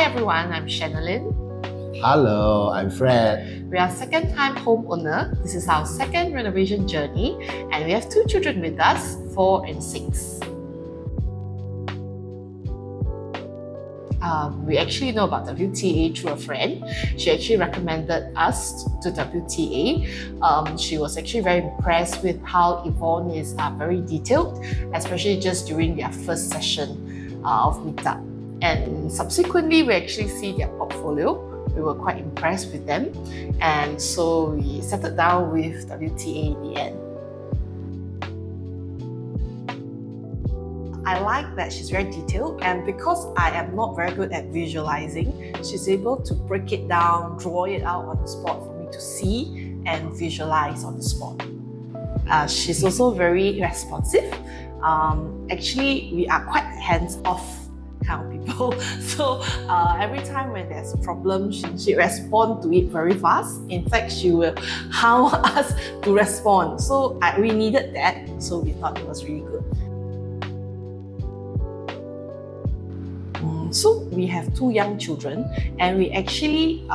everyone, I'm Shannalyn. Hello, I'm Fred. We are second-time homeowner. This is our second renovation journey, and we have two children with us, 4 and 6. We actually know about WTA through a friend. She actually recommended us to WTA. She was actually very impressed with how Yvonne is very detailed, especially just during their first session of meetup. And subsequently, we actually see their portfolio. We were quite impressed with them, and so we settled down with WTA in the end. I like that she's very detailed, and because I am not very good at visualizing, she's able to break it down, draw it out on the spot for me to see and visualize on the spot. She's also very responsive. Actually, we are quite hands-off kind of people. So every time when there's a problem, she responds to it very fast. In fact, she will hound us to respond. So we needed that, so we thought it was really good. So we have 2 young children, and we actually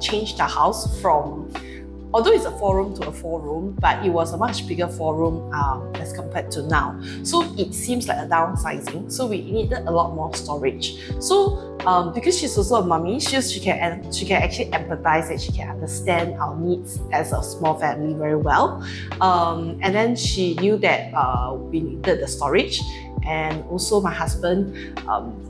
changed the house from, although it's a 4-room to a 4-room, but it was a much bigger 4-room as compared to now. So it seems like a downsizing. So we needed a lot more storage. So because she's also a mummy, she can actually empathize and she can understand our needs as a small family very well. And then she knew that we needed the storage. And also my husband,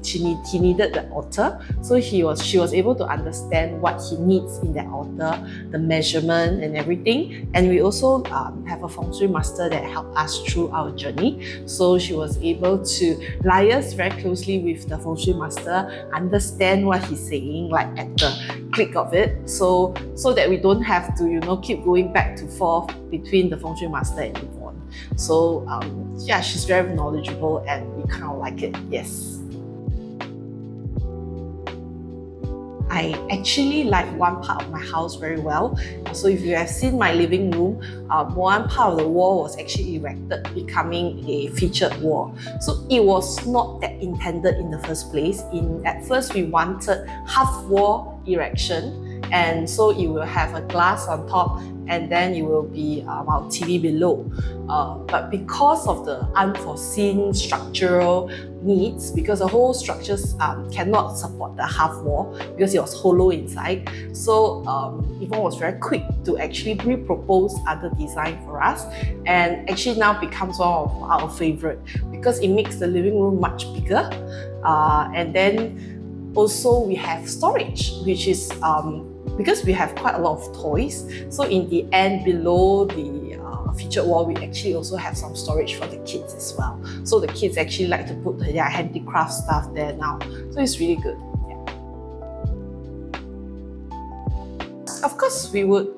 he needed the altar. So she was able to understand what he needs in that altar, the measurement and everything. And we also have a feng shui master that helped us through our journey. So she was able to liaise very closely with the feng shui master, understand what he's saying, like at the click of it, so that we don't have to, keep going back to forth between the feng shui master and Yvonne. So yeah, she's very knowledgeable and we kind of like it, yes. I actually like one part of my house very well. So if you have seen my living room, one part of the wall was actually erected, becoming a featured wall. So it was not that intended in the first place. At first, we wanted half wall erection, and so it will have a glass on top, and then it will be our TV below. But because of the unforeseen structural needs, because the whole structures cannot support the half wall because it was hollow inside, so Yvonne was very quick to actually re-propose other design for us, and actually now becomes one of our favorite because it makes the living room much bigger. And then also we have storage, which is because we have quite a lot of toys, so in the end below the featured wall, we actually also have some storage for the kids as well. So the kids actually like to put their handicraft stuff there now. So it's really good. Yeah. Of course we would,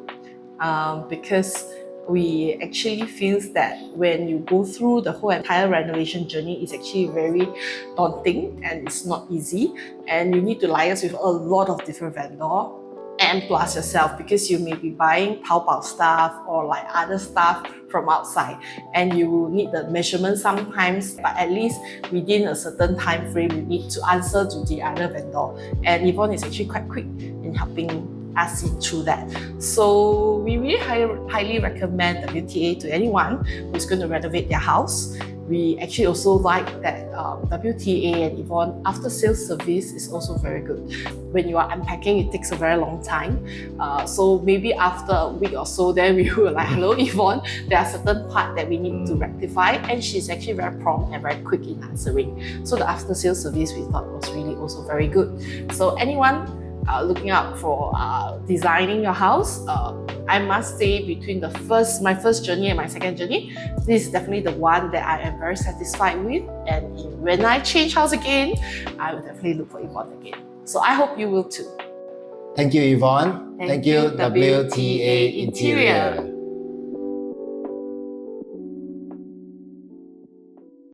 because we actually feel that when you go through the whole entire renovation journey, it's actually very daunting and it's not easy, and you need to liaise with a lot of different vendors and plus yourself, because you may be buying Taobao stuff or like other stuff from outside, and you will need the measurement sometimes, but at least within a certain time frame you need to answer to the other vendor, and Yvonne is actually quite quick in helping us through that. So we really highly recommend WTA to anyone who's going to renovate their house. We actually also like that WTA and Yvonne after sales service is also very good. When you are unpacking, it takes a very long time. So maybe after a week or so, then we will like, hello Yvonne, there are certain parts that we need to rectify, and she's actually very prompt and very quick in answering. So the after sales service we thought was really also very good. So anyone looking out for designing your house, I must say between my first journey and my second journey, this is definitely the one that I am very satisfied with, and when I change house again, I will definitely look for Yvonne again. So I hope you will too. Thank you, Yvonne. Thank you, WTA Interior.